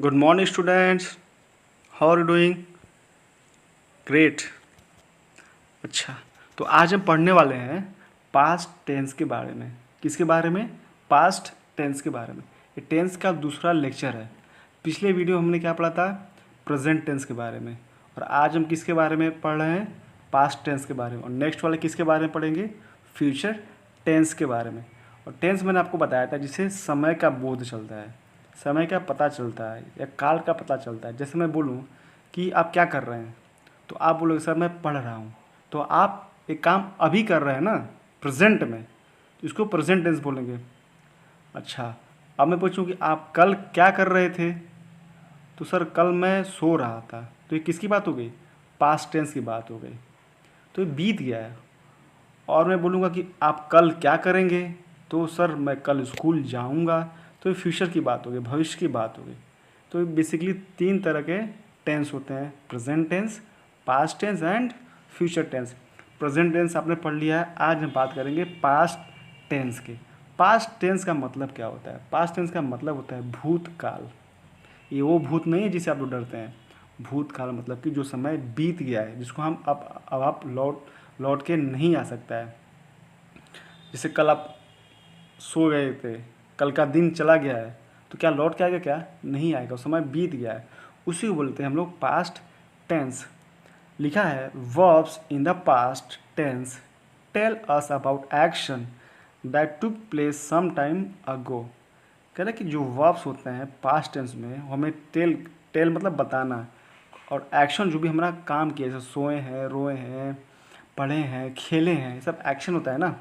Good morning students, how are you doing? Great. अच्छा, तो आज हम पढ़ने वाले हैं पास्ट टेंस के बारे में। किसके बारे में? पास्ट टेंस के बारे में। ये टेंस का दूसरा लेक्चर है। पिछले वीडियो हमने क्या पढ़ा था? प्रेजेंट टेंस के बारे में। और आज हम किसके बारे में पढ़ रहे हैं? पास्ट टेंस के बारे में। और नेक्स्ट वाले किसके बारे में पढ़ेंगे? फ्यूचर टेंस के बारे में। और टेंस मैंने आपको बताया था जिससे समय का बोध चलता है, समय का पता चलता है या काल का पता चलता है। जैसे मैं बोलूँ कि आप क्या कर रहे हैं, तो आप बोलोगे सर मैं पढ़ रहा हूँ। तो आप एक काम अभी कर रहे हैं ना, प्रेजेंट में, तो इसको प्रेजेंट टेंस बोलेंगे। अच्छा, अब मैं पूछूं कि आप कल क्या कर रहे थे, तो सर कल मैं सो रहा था। तो ये किसकी बात हो गई? पास्ट टेंस की बात हो गई। तो ये बीत गया है। और मैं बोलूँगा कि आप कल क्या करेंगे, तो सर मैं कल स्कूल जाऊँगा। तो ये फ्यूचर की बात हो गई, भविष्य की बात हो गई। तो बेसिकली 3 तरह के टेंस होते हैं: present tense, past tense and future tense. Present tense आपने पढ़ लिया है। आज हम बात करेंगे पास्ट टेंस के। पास्ट टेंस का मतलब क्या होता है? पास्ट टेंस का मतलब होता है भूतकाल। ये वो भूत नहीं है जिसे आप लोग डरते हैं। भूतकाल मतलब कि जो समय बीत गया है, जिसको हम अब आप लौट लौट के नहीं आ सकता है। जैसे कल आप सो गए थे, कल का दिन चला गया है, तो क्या लौट के आएगा? क्या नहीं आएगा, उस समय बीत गया है। उसी को बोलते हैं हम लोग पास्ट टेंस। लिखा है verbs in the past tense tell us about action that took place some time ago. कह रहे कि जो वर्ब्स होते हैं पास्ट टेंस में, वो हमें टेल टेल मतलब बताना, और एक्शन जो भी हमारा काम किया, जैसे सोए हैं, रोए हैं, पढ़े हैं, खेले हैं, ये सब एक्शन होता है ना।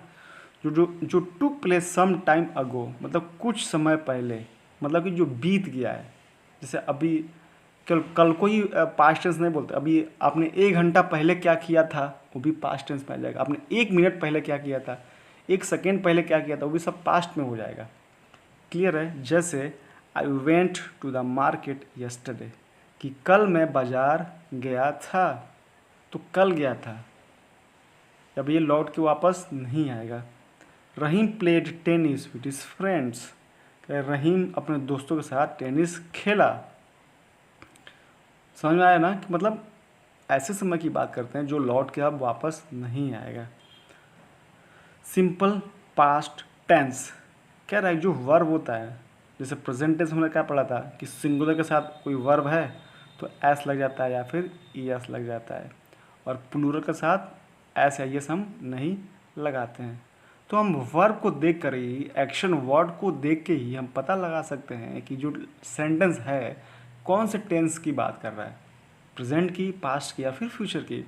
जो जो जो टुक प्लेस सम टाइम अगो मतलब कुछ समय पहले, मतलब कि जो बीत गया है। जैसे अभी कल कल को ही पास्ट टेंस नहीं बोलते। अभी आपने 1 घंटा पहले क्या किया था, वो भी पास्ट टेंस में आ जाएगा। आपने 1 मिनट पहले क्या किया था, 1 सेकेंड पहले क्या किया था, वो भी सब पास्ट में हो जाएगा। क्लियर है? जैसे I went to the market yesterday, कि कल मैं बाजार गया था। तो कल गया था, अब ये लौट के वापस नहीं आएगा। Rahim played tennis with his friends, Rahim अपने दोस्तों के साथ टेनिस खेला। समझ में आया ना? कि मतलब ऐसे समय की बात करते हैं जो लौट के अब वापस नहीं आएगा। सिंपल पास्ट टेंस कह रहा है जो वर्ब होता है, जैसे प्रेजेंट टेंस हमने क्या पढ़ा था कि सिंगुलर के साथ कोई वर्ब है तो एस लग जाता है या फिर ई एस लग जाता है, और प्लूरल के साथ एस या एस हम नहीं लगाते हैं। तो हम वर्ब को देख कर ही, एक्शन वर्ड को देख के ही हम पता लगा सकते हैं कि जो सेंटेंस है कौन से टेंस की बात कर रहा है, प्रेजेंट की, पास्ट की या फिर फ्यूचर की।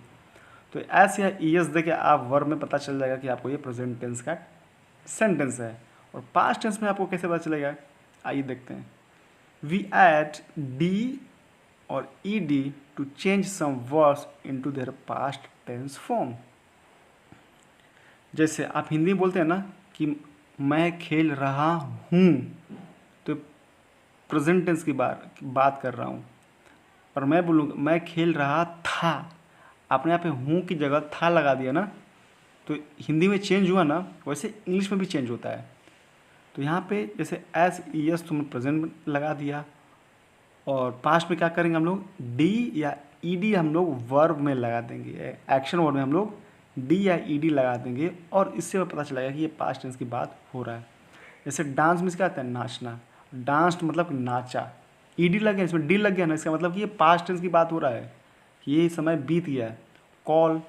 तो एस या ई एस दे के आप वर्ब में पता चल जाएगा कि आपको ये प्रेजेंट टेंस का सेंटेंस है। और पास्ट टेंस में आपको कैसे पता चलेगा? आइए देखते हैं। वी ऐड डी और E D to change some words into their past tense form. जैसे आप हिंदी में बोलते हैं ना कि मैं खेल रहा हूँ, तो प्रेजेंट टेंस की बात कर रहा हूँ। और मैं बोलूँगा मैं खेल रहा था, आपने यहाँ पे हूँ की जगह था लगा दिया ना, तो हिंदी में चेंज हुआ ना, वैसे इंग्लिश में भी चेंज होता है। तो यहाँ पे जैसे एस ई एस तुमने प्रेजेंट में लगा दिया, और पास्ट में क्या करेंगे हम लोग? डी या ई डी हम लोग वर्ब में लगा देंगे, एक्शन वर्ड में हम लोग डी या ई डी लगा देंगे, और इससे हमें पता चलेगा कि ये पास्ट टेंस की बात हो रहा है। जैसे डांस में क्या आता है? नाचना। डांस मतलब नाचा, ई डी लग गया, इसमें डी लग गया ना, इसका मतलब कि ये पास्ट टेंस की बात हो रहा है कि ये समय बीत गया है। कॉल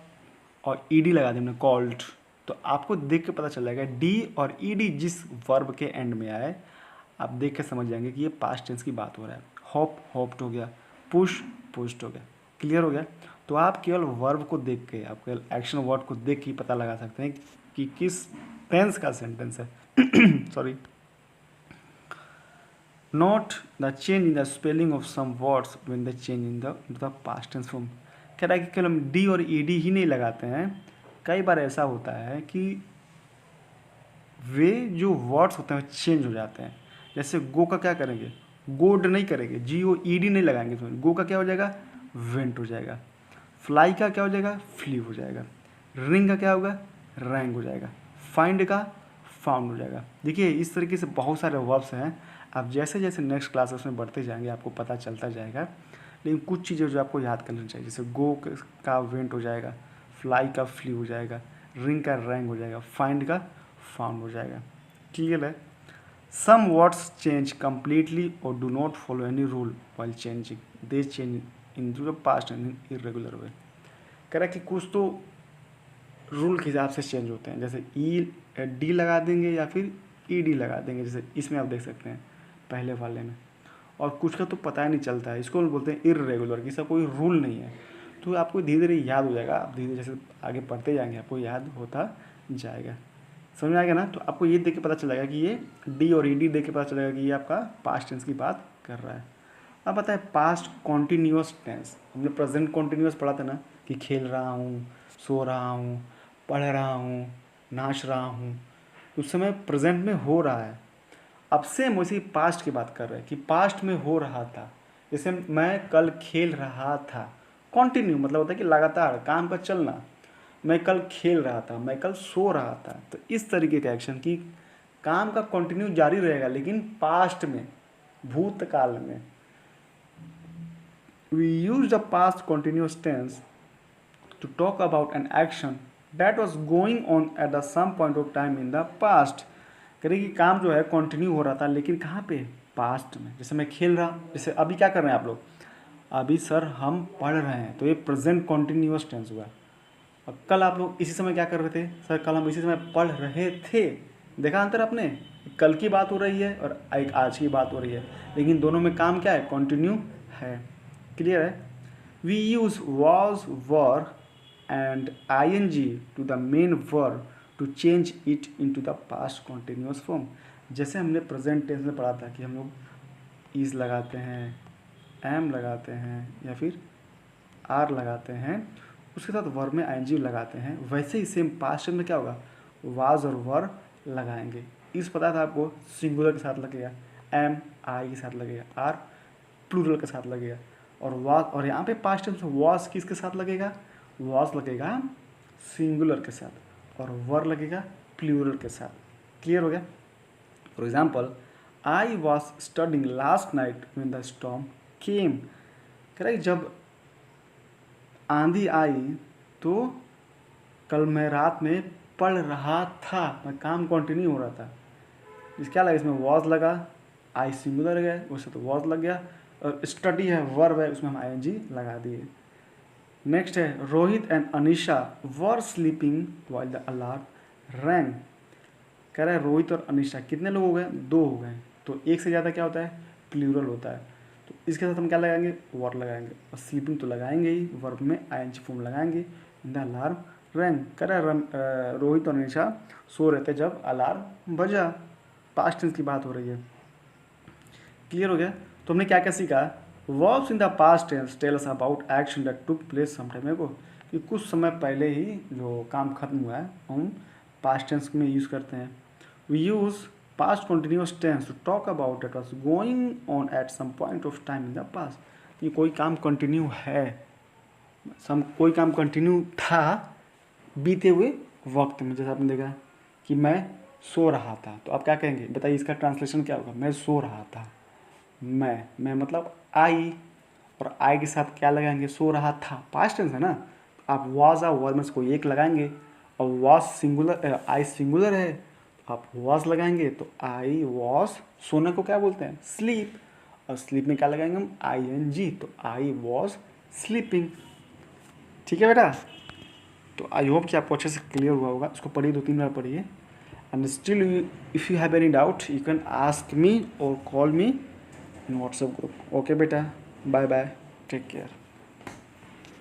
और ई डी लगा दिया हमने, कॉल्ड। तो आपको देख के पता चल जाएगा डी और ई डी जिस वर्ब के एंड में आए, आप देख के समझ जाएंगे कि ये पास्ट टेंस की बात हो रहा है। होप, होप्ड हो गया। पुश, पुश्ड हो गया। क्लियर हो गया? तो आप केवल वर्ब को देख के, आप केवल एक्शन वर्ड को देख के ही पता लगा सकते हैं कि किस टेंस का सेंटेंस है। Sorry. Not the change in the spelling of some words when the change in the past tense form. कह रहा है कि केवल हम डी और ई डी ही नहीं लगाते हैं। कई बार ऐसा होता है कि वे जो वर्ड्स होते हैं चेंज हो जाते हैं। जैसे गो का क्या करेंगे? गोड नहीं करेंगे, जी ओ ई डी नहीं लगाएंगे, तो गो का क्या हो जाएगा? वेंट हो जाएगा। फ्लाई का क्या हो जाएगा? फ्ली हो जाएगा। रिंग का क्या होगा? रैंग हो जाएगा। फाइंड का फाउंड हो जाएगा। देखिए इस तरीके से बहुत सारे वर्ब्स हैं, आप जैसे जैसे नेक्स्ट क्लासेस में बढ़ते जाएंगे आपको पता चलता जाएगा, लेकिन कुछ चीज़ें जो आपको याद करनी चाहिए, जैसे गो का वेंट हो जाएगा, फ्लाई का फ्ली हो जाएगा, रिंग का रैंग हो जाएगा, फाइंड का फाउंड हो जाएगा। क्लियर है। सम वर्ड्स चेंज कम्प्लीटली और do not follow any rule while changing, they change into the past and in irregular way. कह रहा है कि कुछ तो रूल के हिसाब से चेंज होते हैं, जैसे ई डी लगा देंगे या फिर ई डी लगा देंगे, जैसे इसमें आप देख सकते हैं पहले वाले में, और कुछ का तो पता ही नहीं चलता है, इसको बोलते हैं इरेगुलर, कि इसका कोई रूल नहीं है। तो आपको धीरे धीरे याद हो जाएगा, आप धीरे जैसे आगे पढ़ते जाएंगे आपको याद होता जाएगा। समझ में आएगा ना। तो आपको ये देख के पता चलेगा कि ये डी और ई डी देख के पता चलेगा कि ये आपका पास्ट टेंस की बात कर रहा है। अब बताए पास्ट कॉन्टीन्यूअस टेंस, हमने प्रेजेंट कॉन्टीन्यूअस पढ़ा था ना, कि खेल रहा हूँ, सो रहा हूँ, पढ़ रहा हूँ, नाच रहा हूँ, उस समय प्रेजेंट में हो रहा है। अब से हम उसी पास्ट की बात कर रहे हैं कि पास्ट में हो रहा था, जैसे मैं कल खेल रहा था, कॉन्टिन्यू मतलब होता है कि लगातार काम का चलना, मैं कल खेल रहा था, मैं कल सो रहा था। तो इस तरीके का एक्शन कि काम का कंटिन्यू जारी रहेगा लेकिन पास्ट में, भूतकाल में। We use the past continuous tense to talk about an action that was going on at the some point of time in the past. करें कि काम जो है कंटिन्यू हो रहा था लेकिन कहाँ पे, पास्ट में। जैसे मैं खेल रहा, जैसे अभी क्या कर रहे हैं आप लोग, अभी सर हम पढ़ रहे हैं, तो ये प्रेजेंट कंटिन्यूअस टेंस हुआ। अब कल आप लोग इसी समय क्या कर रहे थे, सर कल हम इसी समय पढ़ रहे थे। देखा अंतर आपने, कल की बात हो रही है और एक आज की बात हो रही है, लेकिन दोनों में काम क्या है, कंटिन्यू है। क्लियर है। We use was, were and ing to the main verb to change it into the past continuous form. जैसे हमने प्रेजेंट टेंस में पढ़ा था कि हम लोग इज लगाते हैं, एम लगाते हैं या फिर आर लगाते हैं, उसके साथ वर्ब में ing लगाते हैं, वैसे ही सेम पास्ट में क्या होगा, वाज और वर लगाएंगे। इस पता था आपको, सिंगुलर के साथ लगेगा, एम आई के साथ लगेगा, आर प्लूरल के साथ लगेगा, और वाज, और यहाँ पे पास्ट टेंस में वाज किसके साथ लगेगा, वाज लगेगा सिंगुलर के साथ और वर लगेगा प्लूरल के साथ। क्लियर हो गया। For example, I was studying last night when the storm came. कह रहा है जब आंधी आई तो कल मैं रात में पढ़ रहा था, मैं काम कंटिन्यू हो रहा था। इस क्या लगा, इसमें वॉज लगा, आई सिंगुलर गया, उससे तो वॉज लग गया, और स्टडी है वर्ब है, उसमें हम ing लगा दिए। नेक्स्ट है, Rohit and Anisha were sleeping while the alarm wrong. कह रहा है रोहित और अनिशा कितने लोग हो गए, 2 हो गए, तो एक से ज़्यादा क्या होता है, प्लूरल होता है। तो इसके साथ हम क्या लगाएंगे, वर लगाएंगे, और स्लीपिंग तो लगाएंगे ही, वर्ब में ing फॉर्म लगाएंगे, इन द अलार्म रैंग। कह रहा है रोहित और अनिशा सो रहे थे जब अलार्म बजा, पास्ट टेंस की बात हो रही है। क्लियर हो गया। तो हमने क्या क्या सीखा, verbs in the past tense tell us about action that took place some time ago, कि कुछ समय पहले ही जो काम खत्म हुआ है हम पास्ट टेंस में यूज़ करते हैं। We use past continuous tense to talk about that was going on at some point of time in the past, कि कोई काम कंटिन्यू है, कोई काम कंटिन्यू था बीते हुए वक्त में। जैसे आपने देखा कि मैं सो रहा था, तो आप क्या कहेंगे, बताइए इसका ट्रांसलेशन क्या होगा, मैं सो रहा था। मैं मतलब आई, और आई के साथ क्या लगाएंगे, सो रहा था, पास्ट टेंस है ना, तो आप वाज और वर्ब में से कोई एक लगाएंगे, और वाज सिंगुलर, आई सिंगुलर है, तो आप वाज लगाएंगे, तो आई वाज, सोने को क्या बोलते हैं, स्लीप, और स्लीप में क्या लगाएंगे हम, ing, तो आई वाज स्लीपिंग। ठीक है बेटा। तो आई होप कि आपको अच्छे से क्लियर हुआ होगा। इसको पढ़िए, 2-3 बार पढ़िए, and still if you have any doubt you can ask me और कॉल मी इन व्हाट्सएप ग्रुप। ओके बेटा, बाय बाय, टेक केयर।